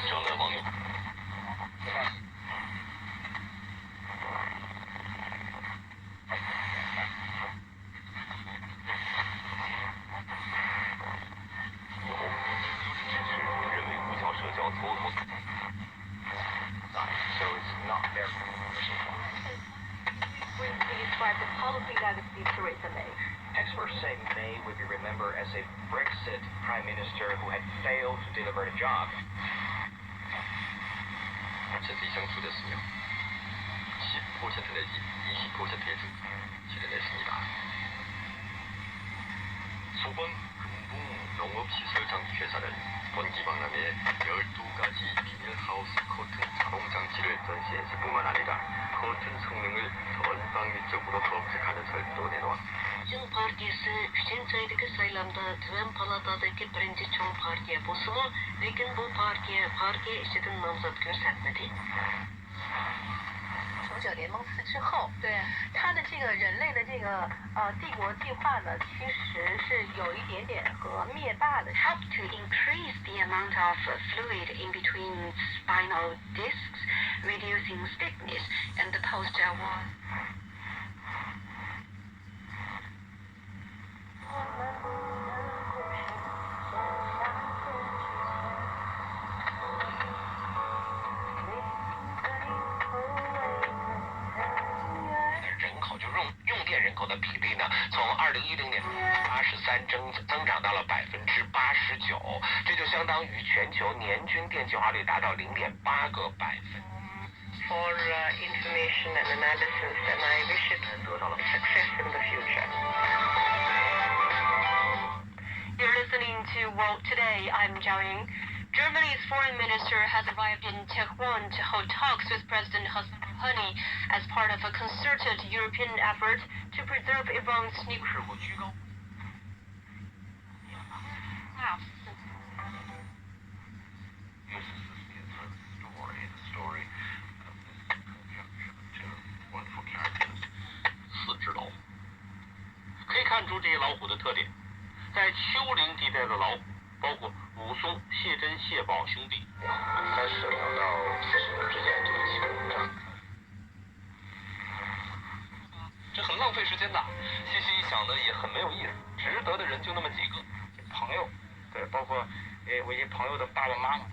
争论网友。Experts say May would be remembered as a Brexit prime minister who had failed to deliver the job. 这次相处됐으며 10% 내지 20%의 증가가 소번 금붕 농업시설 장비회사는 번기 박람회에 12가지 비닐하우스 커튼 자동 장치를 전시했을 뿐만 아니라 커튼 성능을 전방위적으로 검색하는 설도 내놓았습니다. Çin partiyasi Şençaydagi saylamda Tuvan palatadagi birinchi cho'ng partiya bo'lsa-mu, lekin bu partiya ichidan nomzod ko'rsatmadi. 九联盟四之后，对他的这个人类的这个帝国计划呢，其实是有一点点和灭霸的。Help to increase the amount of fluid in between spinal discs, reducing stiffness, and the poster was. 用电人口的比例呢，从2010年83增长到了89%，这就相当于全球年均电气化率达到0.8个百分。For information and analysis, and I wish it 得到了 success in the future. You're listening to World Today. I'm Zhao Ying. Germany's foreign minister has arrived in Tehran to hold talks with President Hassan Rouhani as part of a concerted European effort to preserve Iran's nuclear. story of this conjunction of two wonderful characters. 四只老虎，可以看出这些老虎的特点，在丘陵地带的老虎。包括武松、谢珍、谢宝兄弟，开始聊到40年之间就基本上，这很浪费时间的。细细一想呢，也很没有意思。值得的人就那么几个，朋友，对，包括我一些朋友的爸爸妈妈。